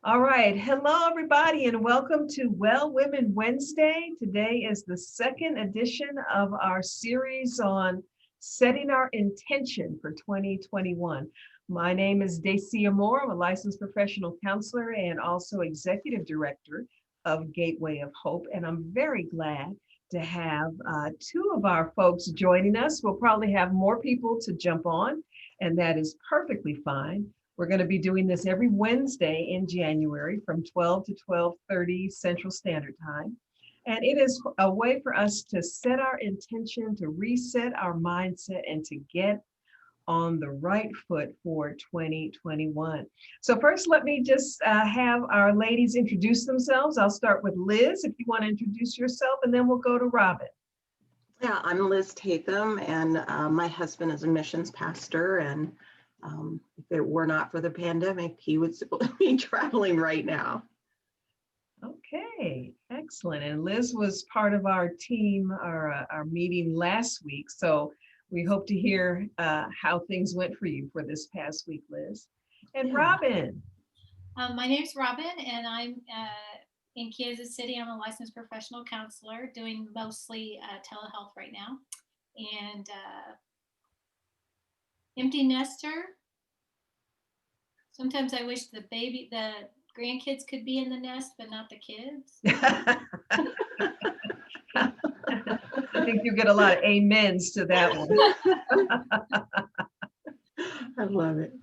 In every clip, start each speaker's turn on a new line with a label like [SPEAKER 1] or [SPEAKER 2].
[SPEAKER 1] All right. Hello, everybody, and welcome to Well Women Wednesday. Today is the second edition of our series on setting our intention for 2021. My name is Dacia Moore. I'm a licensed professional counselor and also executive director of Gateway of Hope. And I'm very glad to have two of our folks joining us. We'll probably have more people to jump on, and that is perfectly fine. We're going to be doing this every Wednesday in January from 12 to 12:30 Central Standard Time. And it is a way for us to set our intention, to reset our mindset, and to get on the right foot for 2021. So first, let me just have our ladies introduce themselves. I'll start with Liz, if you want to introduce yourself, and then we'll go to Robin.
[SPEAKER 2] Yeah, I'm Liz Tatham, and my husband is a missions pastor. And if it were not for the pandemic, he would still be traveling right now.
[SPEAKER 1] Okay, excellent. And Liz was part of our team, our meeting last week. So we hope to hear how things went for you for this past week, Liz. And
[SPEAKER 2] Yeah.
[SPEAKER 1] Robin.
[SPEAKER 3] My name's Robin, and I'm in Kansas City. I'm a licensed professional counselor doing mostly telehealth right now. And empty nester. Sometimes I wish the grandkids could be in the nest, but not the kids.
[SPEAKER 1] I think you get a lot of amens to that one.
[SPEAKER 2] I love it.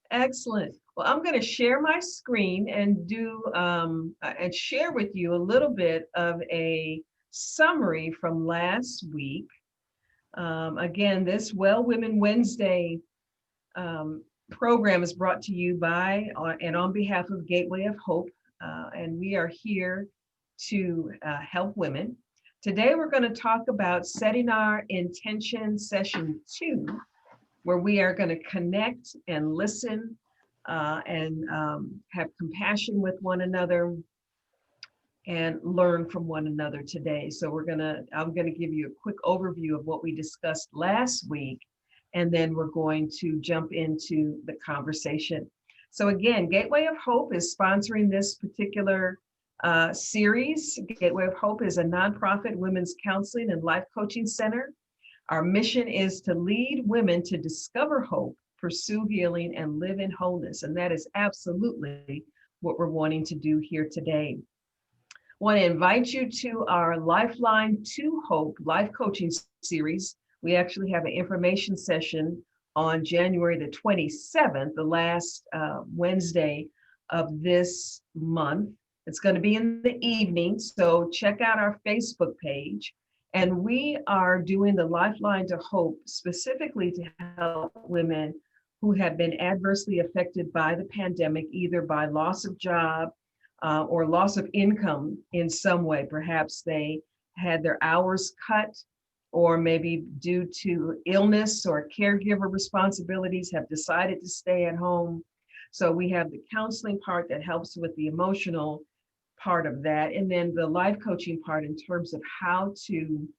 [SPEAKER 1] Excellent. Well, I'm going to share my screen and do and share with you a little bit of a summary from last week. Again, this Well Women Wednesday program is brought to you by and on behalf of Gateway of Hope, and we are here to help women. Today, we're going to talk about setting our intention session 2, where we are going to connect and listen and have compassion with one another and learn from one another today. So I'm going to give you a quick overview of what we discussed last week, and then we're going to jump into the conversation. So again, Gateway of Hope is sponsoring this particular series. Gateway of Hope is a nonprofit women's counseling and life coaching center. Our mission is to lead women to discover hope, pursue healing, and live in wholeness. And that is absolutely what we're wanting to do here today. I want to invite you to our Lifeline to Hope life coaching series. We actually have an information session on January the 27th, the last Wednesday of this month. It's going to be in the evening, so check out our Facebook page. And we are doing the Lifeline to Hope specifically to help women who have been adversely affected by the pandemic, either by loss of job or loss of income in some way. Perhaps they had their hours cut, or maybe due to illness or caregiver responsibilities have decided to stay at home. So we have the counseling part that helps with the emotional part of that, and then the life coaching part in terms of how to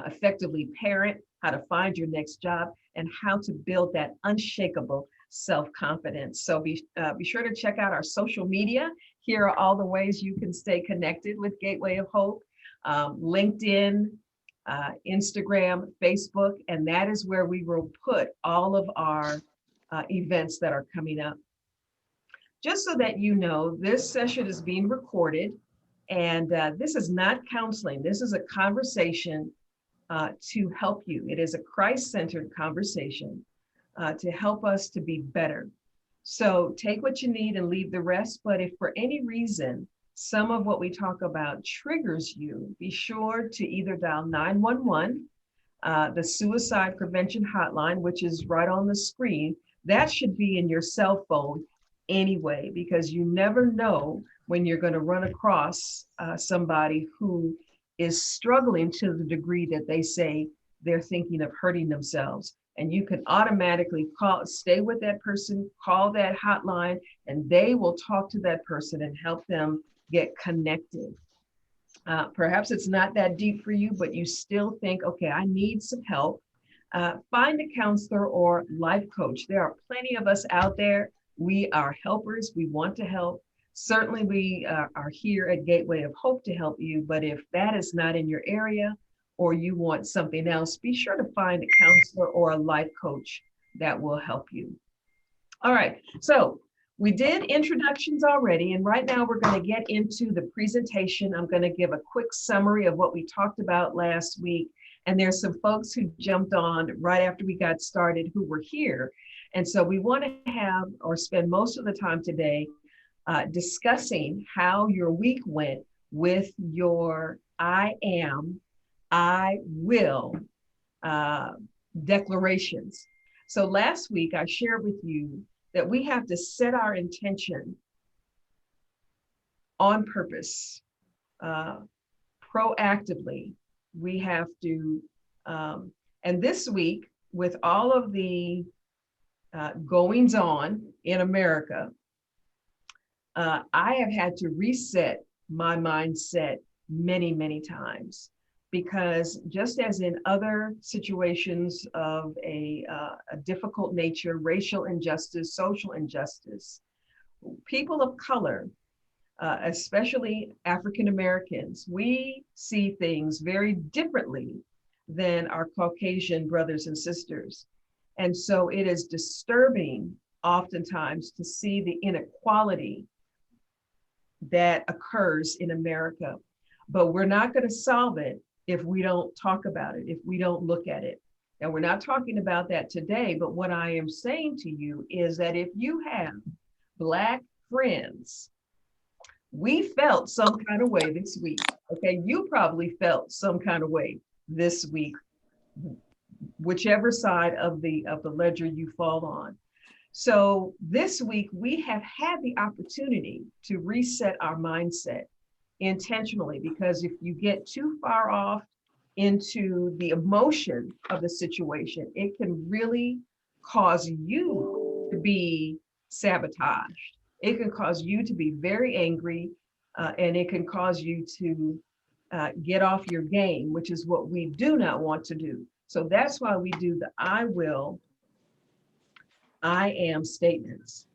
[SPEAKER 1] effectively parent, how to find your next job, and how to build that unshakable self-confidence. So be sure to check out our social media. Here are all the ways you can stay connected with Gateway of Hope: LinkedIn, Instagram, Facebook, and that is where we will put all of our events that are coming up. Just so that you know, this session is being recorded, and this is not counseling. This is a conversation to help you. It is a Christ-centered conversation to help us to be better. So take what you need and leave the rest. But if for any reason some of what we talk about triggers you, be sure to either dial 911, the suicide prevention hotline, which is right on the screen. That should be in your cell phone anyway, because you never know when you're going to run across somebody who is struggling to the degree that they say they're thinking of hurting themselves. And you can automatically stay with that person, call that hotline, and they will talk to that person and help them get connected. Perhaps it's not that deep for you, but you still think, okay, I need some help. Find a counselor or life coach. There are plenty of us out there. We are helpers. We want to help. Certainly, we are here at Gateway of Hope to help you, but if that is not in your area or you want something else, be sure to find a counselor or a life coach that will help you. All right, so we did introductions already, and right now we're going to get into the presentation. I'm going to give a quick summary of what we talked about last week, and there's some folks who jumped on right after we got started who were here. And so we want to have or spend most of the time today discussing how your week went with your I am, I will declarations. So last week I shared with you that we have to set our intention on purpose, proactively. We have to, and this week with all of the goings on in America, I have had to reset my mindset many, many times, because just as in other situations of a difficult nature, racial injustice, social injustice, people of color, especially African Americans, we see things very differently than our Caucasian brothers and sisters. And so it is disturbing oftentimes to see the inequality that occurs in America. But we're not going to solve it if we don't talk about it, if we don't look at it. And we're not talking about that today, but what I am saying to you is that if you have Black friends, we felt some kind of way this week, okay? You probably felt some kind of way this week, whichever side of the ledger you fall on. So this week, we have had the opportunity to reset our mindset intentionally, because if you get too far off into the emotion of the situation, it can really cause you to be sabotaged. It can cause you to be very angry, and it can cause you to get off your game, which is what we do not want to do. So that's why we do the I will, I am statements.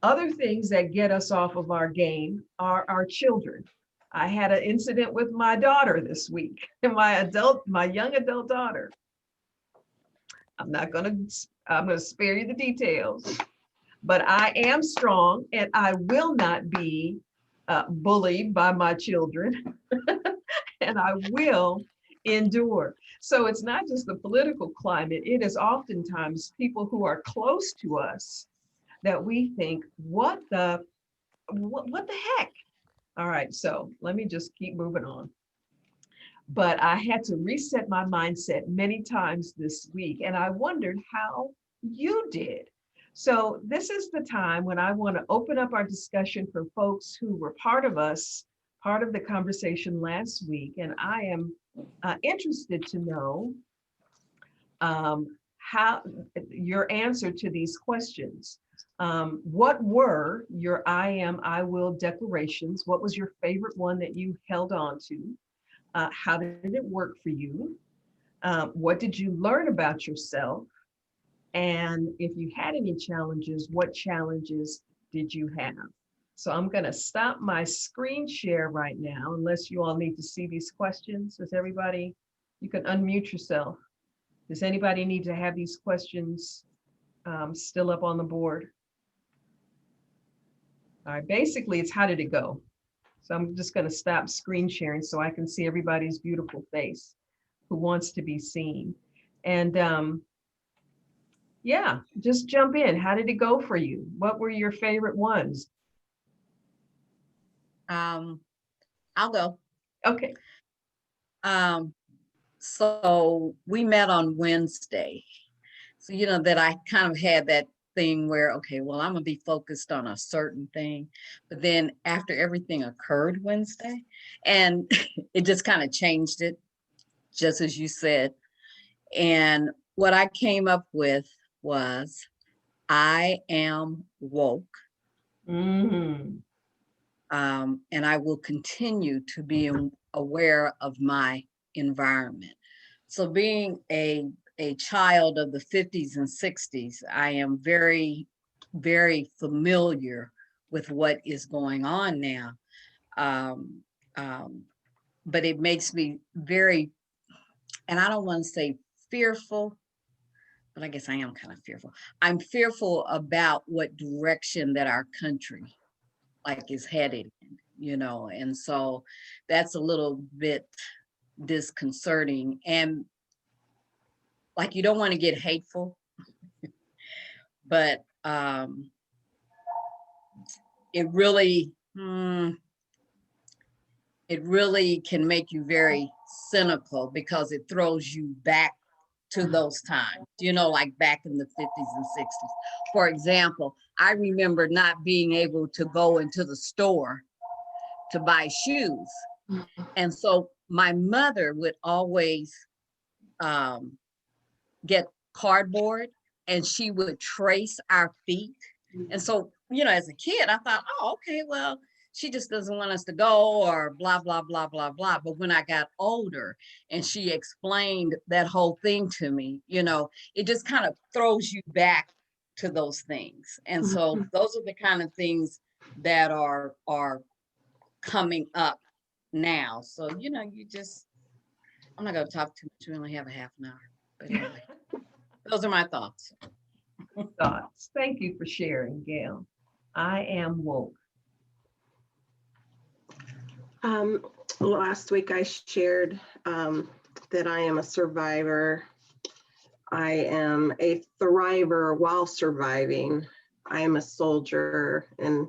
[SPEAKER 1] Other things that get us off of our game are our children. I had an incident with my daughter this week, my young adult daughter. I'm gonna spare you the details, but I am strong and I will not be bullied by my children and I will endure. So it's not just the political climate, it is oftentimes people who are close to us that we think, what the heck? All right, so let me just keep moving on. But I had to reset my mindset many times this week, and I wondered how you did. So this is the time when I want to open up our discussion for folks who were part of the conversation last week, and I am interested to know how your answer to these questions. What were your I am, I will declarations? What was your favorite one that you held on to? How did it work for you? What did you learn about yourself? And if you had any challenges, what challenges did you have? So I'm going to stop my screen share right now, unless you all need to see these questions. Does everybody, you can unmute yourself. Does anybody need to have these questions still up on the board? All right, basically it's how did it go? So I'm just going to stop screen sharing so I can see everybody's beautiful face who wants to be seen. And yeah, just jump in. How did it go for you? What were your favorite ones?
[SPEAKER 4] I'll go.
[SPEAKER 1] Okay.
[SPEAKER 4] So we met on Wednesday. So, you know, that I kind of had that thing where, okay, well, I'm gonna be focused on a certain thing. But then after everything occurred Wednesday, and it just kind of changed it, just as you said. And what I came up with was, I am woke.
[SPEAKER 1] Mm-hmm.
[SPEAKER 4] And I will continue to be aware of my environment. So being a child of the 50s and 60s, I am very, very familiar with what is going on now. Um, but it makes me very, and I don't want to say fearful, but I guess I am kind of fearful. I'm fearful about what direction that our country like is headed in, and so that's a little bit disconcerting. And like, you don't want to get hateful, but it really, it really can make you very cynical, because it throws you back to those times, like back in the 50s and 60s. For example, I remember not being able to go into the store to buy shoes. And so my mother would always get cardboard, and she would trace our feet. And so, as a kid, I thought, oh, okay, well, she just doesn't want us to go, or blah, blah, blah, blah, blah. But when I got older and she explained that whole thing to me, it just kind of throws you back to those things. And so those are the kind of things that are coming up now. So, I'm not going to talk too much. We only have a half an hour. But anyway, those are my thoughts.
[SPEAKER 1] Thank you for sharing, Gail. I am woke.
[SPEAKER 2] Last week I shared that I am a survivor. I am a thriver while surviving. I am a soldier. And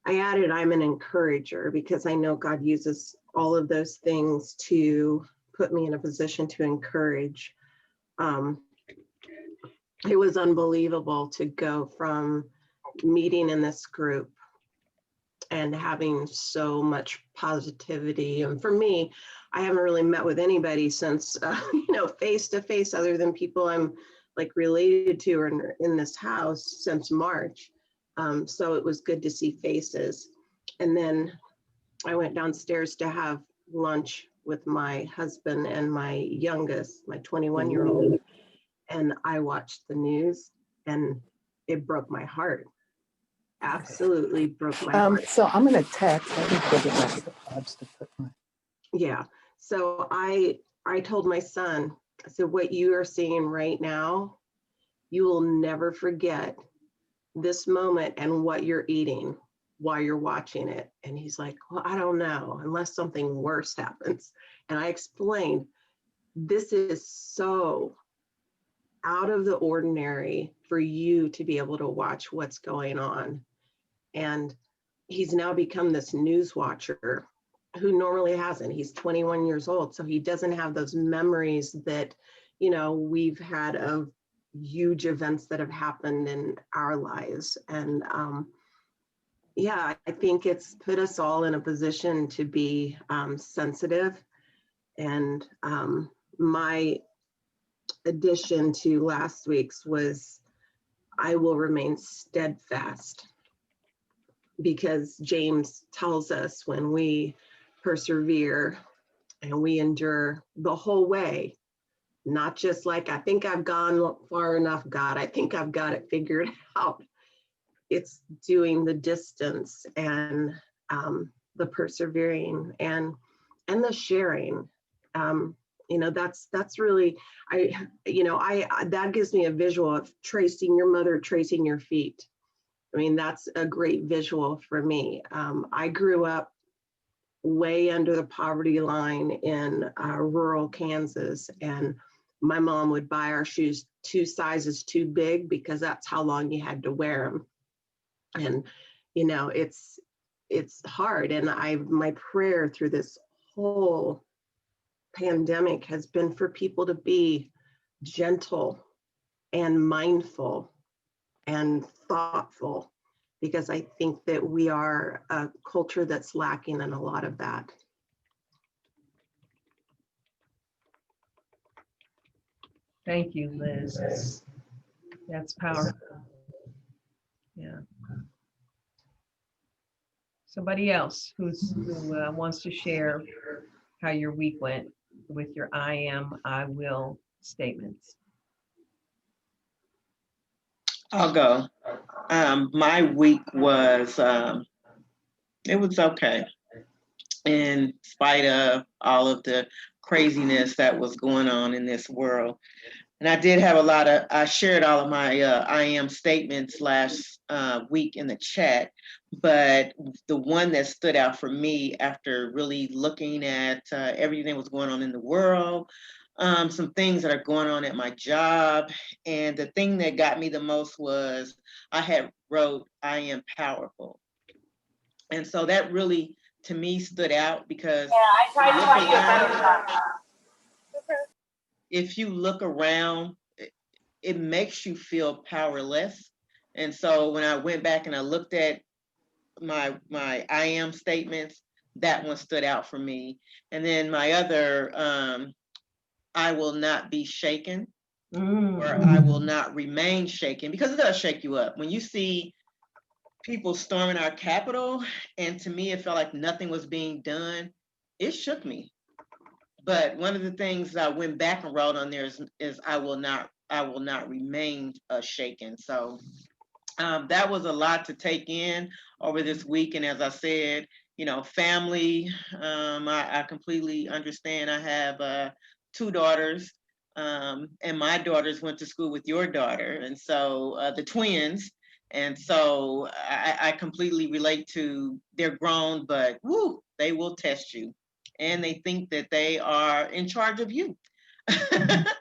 [SPEAKER 2] I added I'm an encourager, because I know God uses all of those things to put me in a position to encourage. It was unbelievable to go from meeting in this group and having so much positivity. And for me, I haven't really met with anybody since, face to face, other than people I'm like related to or in this house, since March. So it was good to see faces. And then I went downstairs to have lunch with my husband and my youngest, my 21-year-old. And I watched the news, and it broke my heart. Absolutely broke my heart.
[SPEAKER 5] So I'm gonna text. I need to go get my AirPods to put my.
[SPEAKER 2] Yeah. So I told my son, I said, what you are seeing right now, you will never forget this moment and what you're eating while you're watching it. And he's like, well, I don't know, unless something worse happens. And I explained, this is so out of the ordinary for you to be able to watch what's going on. And he's now become this news watcher who normally hasn't. He's 21 years old, so he doesn't have those memories that, we've had of huge events that have happened in our lives. And I think it's put us all in a position to be sensitive. And my addition to last week's was, I will remain steadfast, because James tells us when we persevere and we endure the whole way, not just like, I think I've gone far enough, God, I think I've got it figured out. It's doing the distance, and the persevering and the sharing. That's really, that gives me a visual of tracing your mother, tracing your feet. I mean, that's a great visual for me. I grew up way under the poverty line in rural Kansas, and my mom would buy our shoes 2 sizes too big, because that's how long you had to wear them. And, it's hard. And my prayer through this whole pandemic has been for people to be gentle and mindful and thoughtful, because I think that we are a culture that's lacking in a lot of that.
[SPEAKER 1] Thank you, Liz. That's powerful. Yeah. Somebody else who wants to share how your week went with your I am, I will statements.
[SPEAKER 6] I'll go. My week was, it was okay in spite of all of the craziness that was going on in this world. And I did have I shared all of my I am statements last week in the chat, but the one that stood out for me after really looking at everything that was going on in the world, some things that are going on at my job, and the thing that got me the most was I had wrote, I am powerful. And so that really, to me, stood out because if you look around, it makes you feel powerless. And so when I went back and I looked at my I am statements, that one stood out for me. And then my other, I will not be shaken, or I will not remain shaken, because it does shake you up when you see people storming our Capitol. And to me, it felt like nothing was being done. It shook me. But one of the things I went back and wrote on there is I will not remain shaken. So that was a lot to take in over this week. And as I said, family, I completely understand. I have 2 daughters, and my daughters went to school with your daughter, and so the twins. And so I completely relate to, they're grown, but woo, they will test you. And they think that they are in charge of you.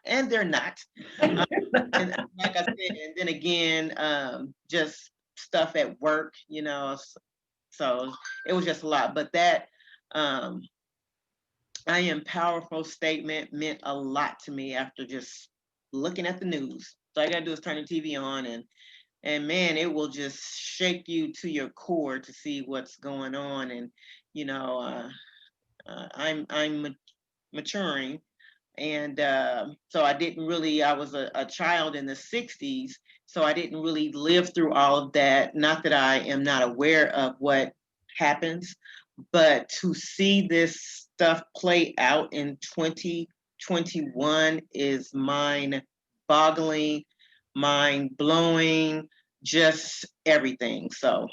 [SPEAKER 6] And they're not. And like I said, and then again, just stuff at work, so it was just a lot. But that I am powerful statement meant a lot to me after just looking at the news. So all I gotta do is turn the TV on, and man, it will just shake you to your core to see what's going on. And I'm maturing. And so I was a child in the 60s, so I didn't really live through all of that. Not that I am not aware of what happens, but to see this stuff play out in 2021 is mind-boggling, mind-blowing, just everything. So,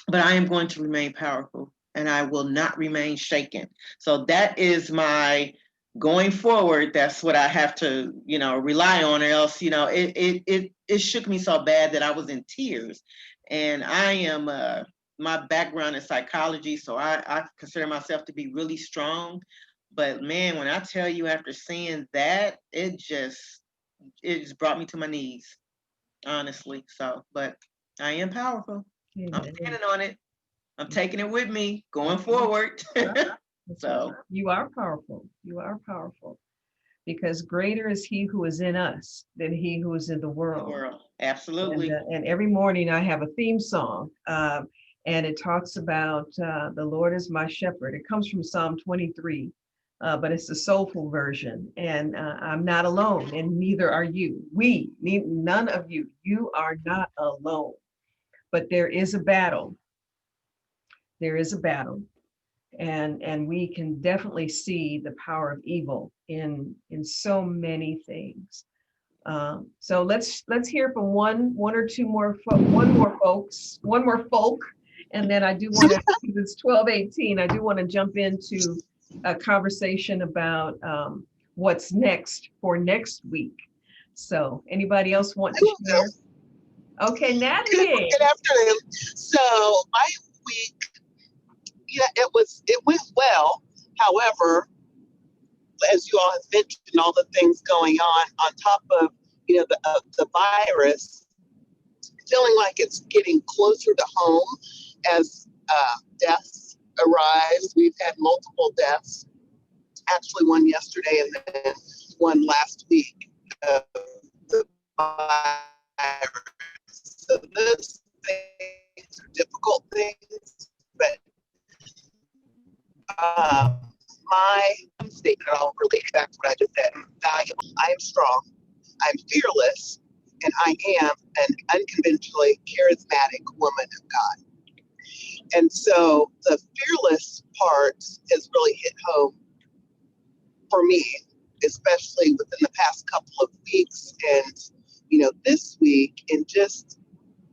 [SPEAKER 6] but I am going to remain powerful, and I will not remain shaken. So that is my going forward. That's what I have to, rely on, or else, it shook me so bad that I was in tears. And I am, my background is psychology, so I consider myself to be really strong. But man, when I tell you, after seeing that, it just brought me to my knees, honestly. So, but I am powerful. I'm standing on it. I'm taking it with me going forward. So
[SPEAKER 1] you are powerful. You are powerful, because greater is he who is in us than he who is in the world.
[SPEAKER 6] Absolutely.
[SPEAKER 1] And every morning I have a theme song, and it talks about the Lord is my shepherd. It comes from Psalm 23, but it's the soulful version. And I'm not alone, and neither are you. None of you. You are not alone. But there is a battle. There is a battle. And we can definitely see the power of evil in so many things. So let's hear from one or two more one more folk, and then I do want to, it's 12:18, I do want to jump into a conversation about what's next for next week. So anybody else want to share? Okay, Natalie.
[SPEAKER 7] Good afternoon. So my week, it went well. However, as you all have mentioned, all the things going on top of the virus, feeling like it's getting closer to home as deaths arise. We've had multiple deaths, actually one yesterday and then one last week. The virus. So those things are difficult things, but my statement, I'll relate back to what I just said, valuable. I am strong, I'm fearless, and I am an unconventionally charismatic woman of God. And so the fearless part has really hit home for me, especially within the past couple of weeks. And, this week, and just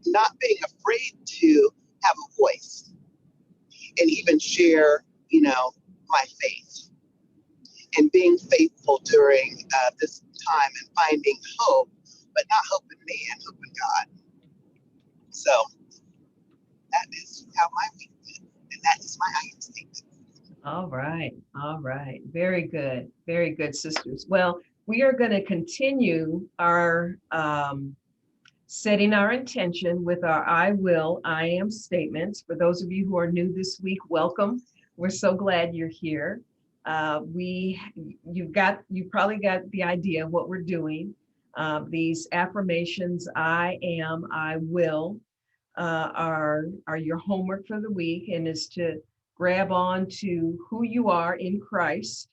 [SPEAKER 7] not being afraid to have a voice and even share, my faith and being faithful during this time and finding hope, but not hope in me and hope in God. So that is how my week went, and that is my I am statement.
[SPEAKER 1] All right. All right. Very good. Very good, sisters. Well, we are going to continue our setting our intention with our I will, I am statements. For those of you who are new this week, welcome. We're so glad you're here. You probably got the idea of what we're doing. These affirmations, I am, I will, are your homework for the week, and is to grab on to who you are in Christ,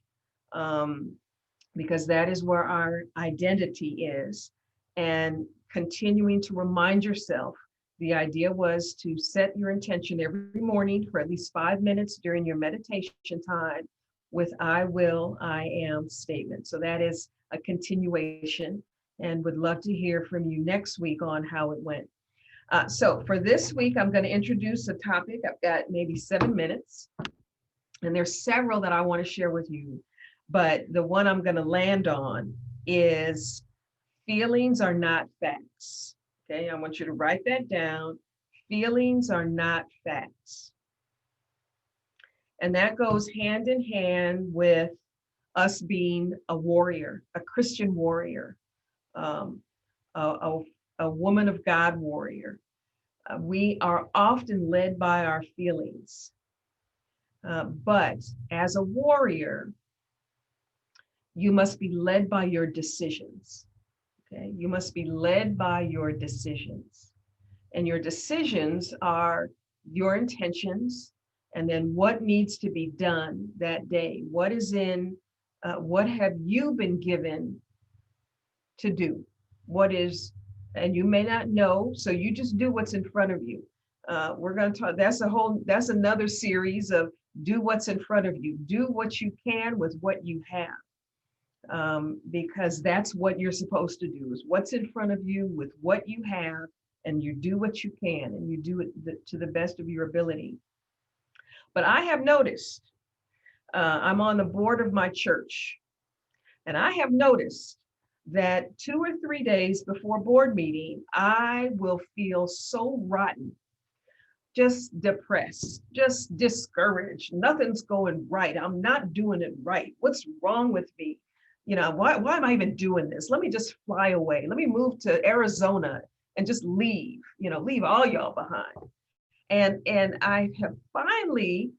[SPEAKER 1] because that is where our identity is, and continuing to remind yourself. The idea was to set your intention every morning for at least 5 minutes during your meditation time with I will, I am statement. So that is a continuation, and would love to hear from you next week on how it went. So for this week, I'm going to introduce a topic. I've got maybe 7 minutes, and there's several that I want to share with you, but the one I'm going to land on is feelings are not facts. Okay, I want you to write that down. Feelings are not facts. And that goes hand in hand with us being a warrior, a Christian warrior, a woman of God warrior. We are often led by our feelings. But as a warrior, you must be led by your decisions. Okay, you must be led by your decisions. And your decisions are your intentions, and then what needs to be done that day. What have you been given to do? And you may not know, so you just do what's in front of you. We're going to talk, that's another series of do what's in front of you. Do what you can with what you have. Because that's what you're supposed to do, is what's in front of you with what you have, and you do what you can, and you do it to the best of your ability. But I have noticed, I'm on the board of my church, and I have noticed that 2 or 3 days before board meeting, I will feel so rotten, just depressed, just discouraged. Nothing's going right. I'm not doing it right. What's wrong with me? Why am I even doing this? Let me just fly away. Let me move to Arizona and just leave, leave all y'all behind. And I have finally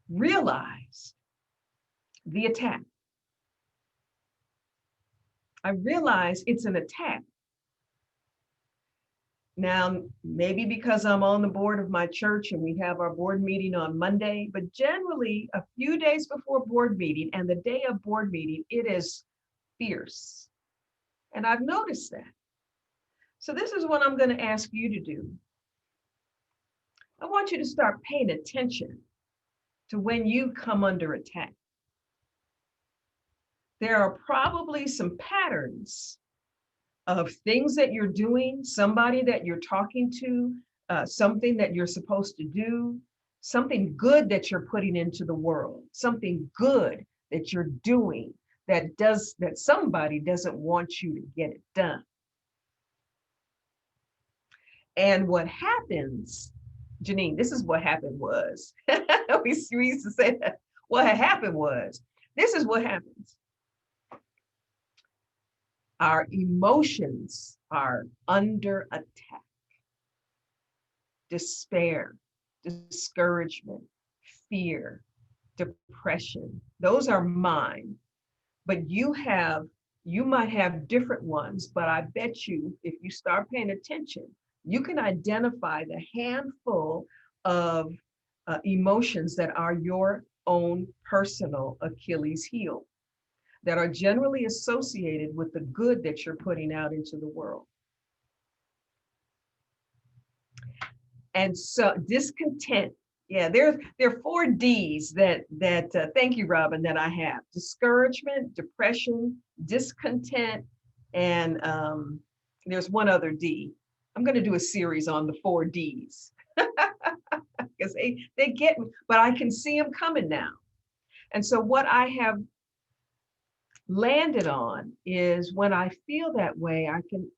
[SPEAKER 1] realized the attack. I realize it's an attack. Now, maybe because I'm on the board of my church and we have our board meeting on Monday, but generally a few days before board meeting and the day of board meeting, it is fierce. And I've noticed that. So this is what I'm going to ask you to do. I want you to start paying attention to when you come under attack. There are probably some patterns of things that you're doing, somebody that you're talking to, something that you're supposed to do, something good that you're putting into the world, something good that you're doing that somebody doesn't want you to get it done. And what happens, Janine, this is what happened was, we used to say that, what had happened was, this is what happens. Our emotions are under attack. Despair, discouragement, fear, depression. Those are mine. But you might have different ones, but I bet you, if you start paying attention, you can identify the handful of emotions that are your own personal Achilles heel, that are generally associated with the good that you're putting out into the world. And so discontent, there are 4 Ds that thank you, Robin, that I have: discouragement, depression, discontent, And there's one other D. I'm going to do a series on the 4 Ds because they get me, but I can see them coming now. And so what I have landed on is when I feel that way,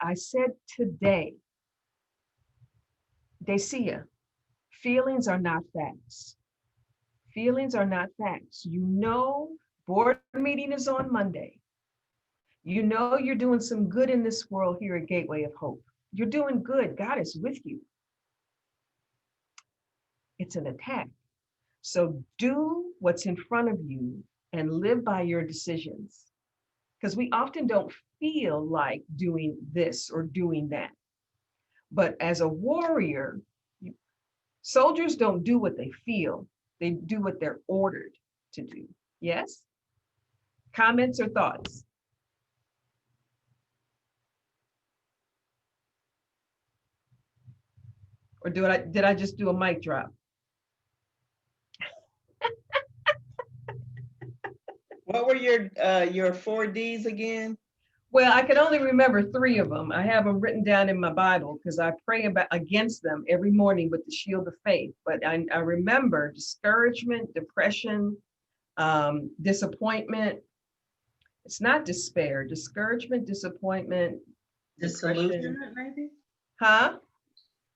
[SPEAKER 1] I said today, Dacia, feelings are not facts. Feelings are not facts. You know, board meeting is on Monday. You know, you're doing some good in this world here at Gateway of Hope. You're doing good. God is with you. It's an attack. So do what's in front of you and live by your decisions. Because we often don't feel like doing this or doing that. But as a warrior, soldiers don't do what they feel. They do what they're ordered to do. Yes? Comments or thoughts? Or did I just do a mic drop?
[SPEAKER 6] What were your 4 Ds again?
[SPEAKER 1] Well, I can only remember 3 of them. I have them written down in my Bible because I pray against them every morning with the shield of faith. But I remember discouragement, depression, disappointment. It's not despair, discouragement, disappointment, depression.
[SPEAKER 8] Disillusionment, maybe?
[SPEAKER 1] Huh?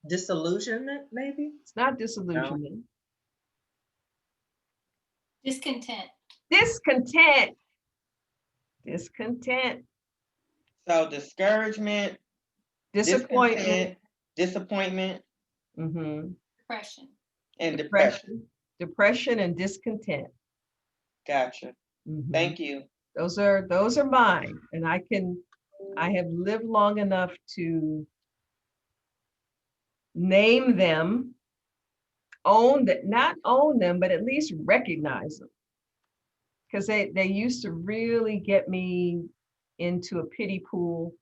[SPEAKER 8] Disillusionment, maybe?
[SPEAKER 1] It's not disillusionment.
[SPEAKER 3] Discontent.
[SPEAKER 1] Discontent. Discontent.
[SPEAKER 6] So discouragement,
[SPEAKER 1] Disappointment.
[SPEAKER 6] disappointment,
[SPEAKER 1] Mm-hmm.
[SPEAKER 3] Depression.
[SPEAKER 6] and depression.
[SPEAKER 1] Depression and discontent.
[SPEAKER 6] Gotcha.
[SPEAKER 1] Mhm.
[SPEAKER 6] Thank you.
[SPEAKER 1] Those are mine. And I have lived long enough to name them, not own them, but at least recognize them. Because they used to really get me into a pity pool,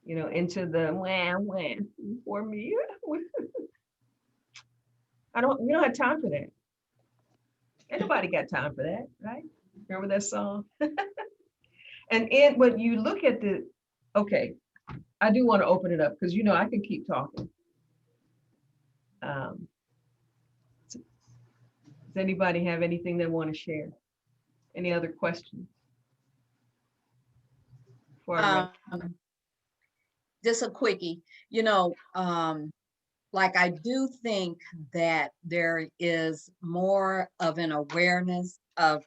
[SPEAKER 1] into the wah for me. We don't have time for that. Ain't nobody got time for that, right? Remember that song? And when you look at okay, I do want to open it up because I can keep talking. Does anybody have anything they want to share? Any other questions?
[SPEAKER 4] Just a quickie, like I do think that there is more of an awareness of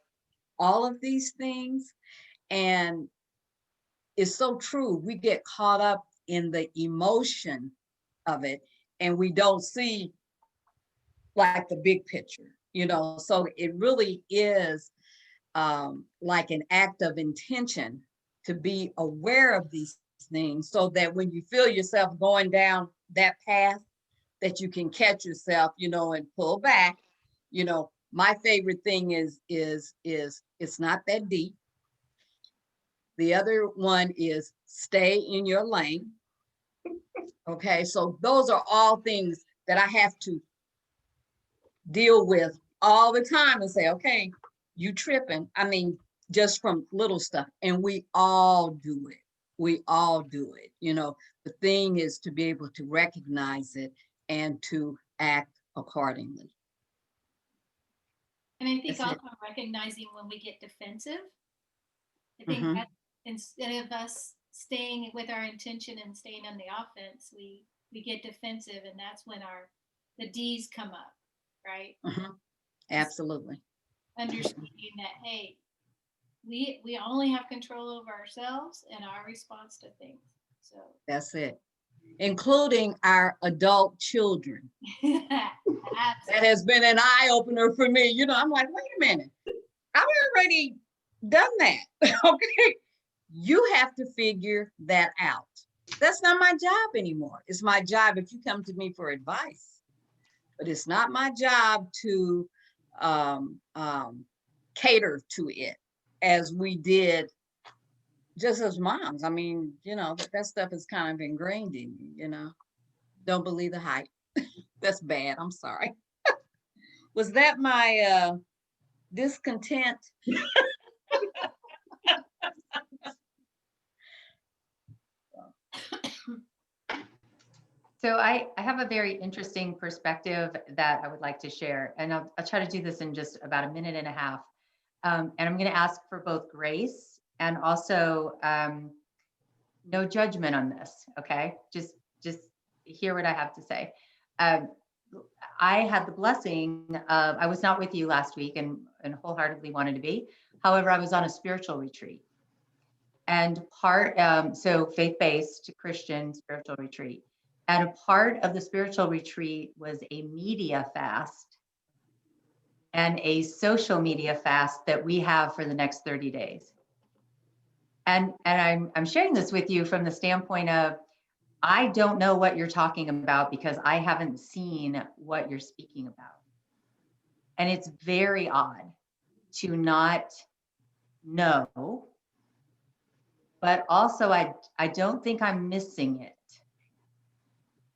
[SPEAKER 4] all of these things. And it's so true. We get caught up in the emotion of it and we don't see like the big picture, so it really is like an act of intention to be aware of these things so that when you feel yourself going down that path, that you can catch yourself, and pull back. My favorite thing is it's not that deep. The other one is stay in your lane. Okay, so those are all things that I have to deal with all the time and say, okay, you tripping. I mean, just from little stuff. And we all do it. We all do it. The thing is to be able to recognize it and to act accordingly.
[SPEAKER 3] And I think
[SPEAKER 4] That's
[SPEAKER 3] also recognizing when we get defensive. I think
[SPEAKER 4] Mhm.
[SPEAKER 3] that instead of us staying with our intention and staying on the offense, we get defensive, and that's when the D's come up, right?
[SPEAKER 4] Mhm. Absolutely.
[SPEAKER 3] Understanding that, hey, we only have control over ourselves and our response to things. So
[SPEAKER 4] That's it. Including our adult children. That has been an eye opener for me. I'm like, wait a minute, I've already done that. Okay. You have to figure that out. That's not my job anymore. It's my job if you come to me for advice, but it's not my job to cater to it as we did just as moms. I mean, that stuff is kind of ingrained in you, Don't believe the hype. That's bad. I'm sorry. Was that my discontent?
[SPEAKER 9] So I have a very interesting perspective that I would like to share, and I'll try to do this in just about a minute and a half. And I'm going to ask for both grace and also no judgment on this. Okay, just hear what I have to say. I had the blessing of, I was not with you last week and wholeheartedly wanted to be. However, I was on a spiritual retreat, and so faith-based Christian spiritual retreat. And a part of the spiritual retreat was a media fast and a social media fast that we have for the next 30 days. And I'm sharing this with you from the standpoint of, I don't know what you're talking about because I haven't seen what you're speaking about. And it's very odd to not know, but also I don't think I'm missing it.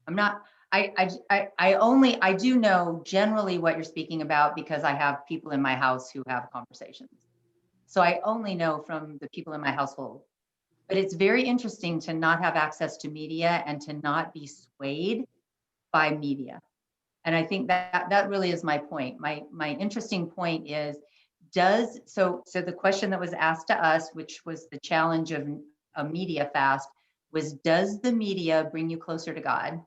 [SPEAKER 9] I'm not, I do know generally what you're speaking about because I have people in my house who have conversations. So I only know from the people in my household. But it's very interesting to not have access to media and to not be swayed by media. And I think that really is my point. My interesting point is, so the question that was asked to us, which was the challenge of a media fast, was, does the media bring you closer to God?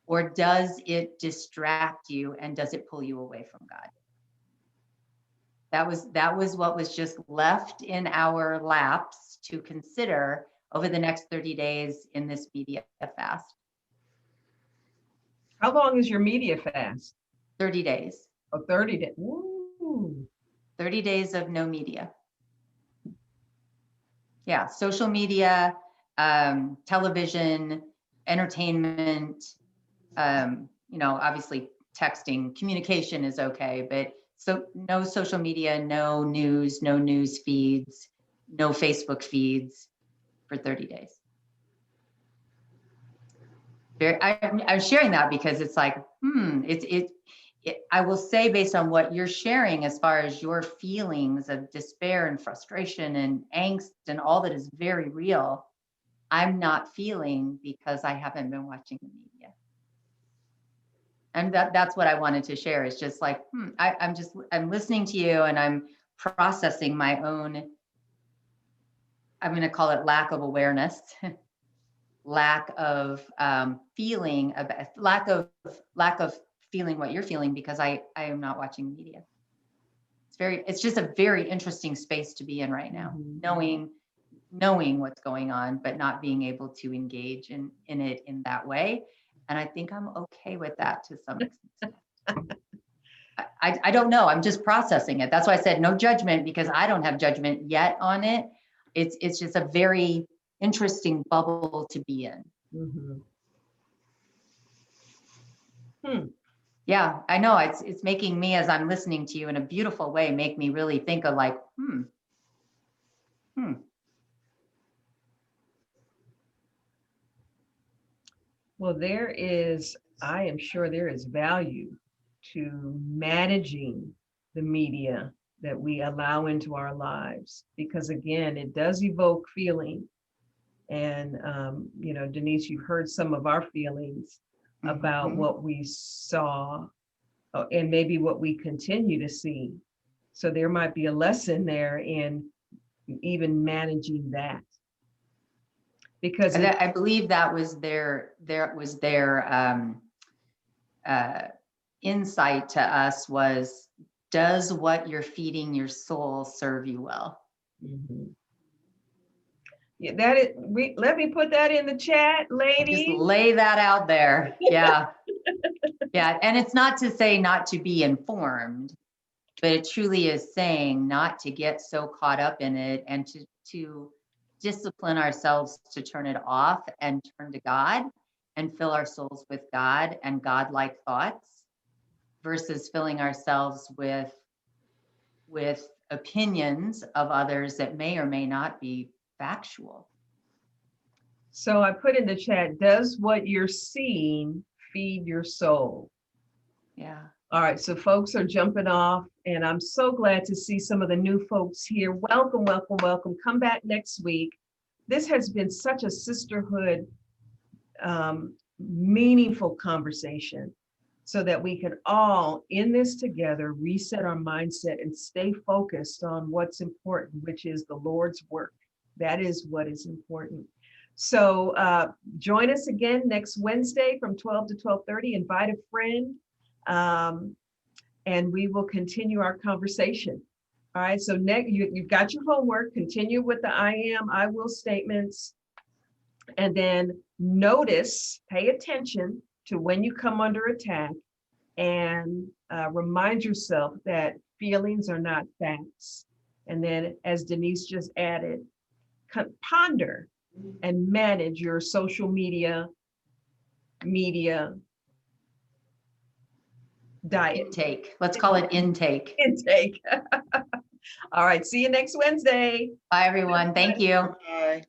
[SPEAKER 9] Or does it distract you and does it pull you away from God? That was what was just left in our laps to consider over the next 30 days in this media fast.
[SPEAKER 1] How long is your media fast?
[SPEAKER 9] 30 days.
[SPEAKER 1] Oh, 30 days. Ooh.
[SPEAKER 9] 30 days of no media. Yeah, social media, television, entertainment, obviously texting, communication is okay, but so no social media, no news feeds, no Facebook feeds for 30 days. I'm sharing that because it's like, I will say, based on what you're sharing as far as your feelings of despair and frustration and angst and all that is very real, I'm not feeling because I haven't been watching the media. And that's what I wanted to share, is just like, I'm listening to you and I'm processing my own, I'm going to call it lack of awareness, lack of feeling, lack of feeling what you're feeling because I am not watching media. It's just a very interesting space to be in right now, knowing what's going on, but not being able to engage in it in that way. And I think I'm okay with that to some extent. I don't know. I'm just processing it. That's why I said no judgment, because I don't have judgment yet on it. It's just a very interesting bubble to be in. Yeah, I know. It's making me, as I'm listening to you in a beautiful way, make me really think of like,
[SPEAKER 1] Well, I am sure there is value to managing the media that we allow into our lives, because again, it does evoke feeling. And, Denise, you've heard some of our feelings about what we saw and maybe what we continue to see. So there might be a lesson there in even managing that. Because
[SPEAKER 9] I believe that was their insight to us was, does what you're feeding your soul serve you well?
[SPEAKER 1] Yeah, let me put that in the chat, ladies.
[SPEAKER 9] Just lay that out there. Yeah. Yeah. And it's not to say not to be informed, but it truly is saying not to get so caught up in it and to discipline ourselves to turn it off and turn to God and fill our souls with God and God-like thoughts, versus filling ourselves with opinions of others that may or may not be factual.
[SPEAKER 1] So I put in the chat, does what you're seeing feed your soul?
[SPEAKER 9] Yeah.
[SPEAKER 1] All right, so folks are jumping off, and I'm so glad to see some of the new folks here. Welcome, welcome, welcome. Come back next week. This has been such a sisterhood meaningful conversation so that we could all, in this together, reset our mindset and stay focused on what's important, which is the Lord's work. That is what is important. So join us again next Wednesday from 12 to 12:30. Invite a friend, and we will continue our conversation. All right, so next, you've got your homework. Continue with the I am, I will statements. And then notice, pay attention to when you come under attack, and remind yourself that feelings are not facts. And then, as Denise just added, ponder and manage your social media diet.
[SPEAKER 9] Intake. Let's call it intake.
[SPEAKER 1] Intake. All right, see you next Wednesday.
[SPEAKER 9] Bye, everyone. Thank you.
[SPEAKER 6] Bye.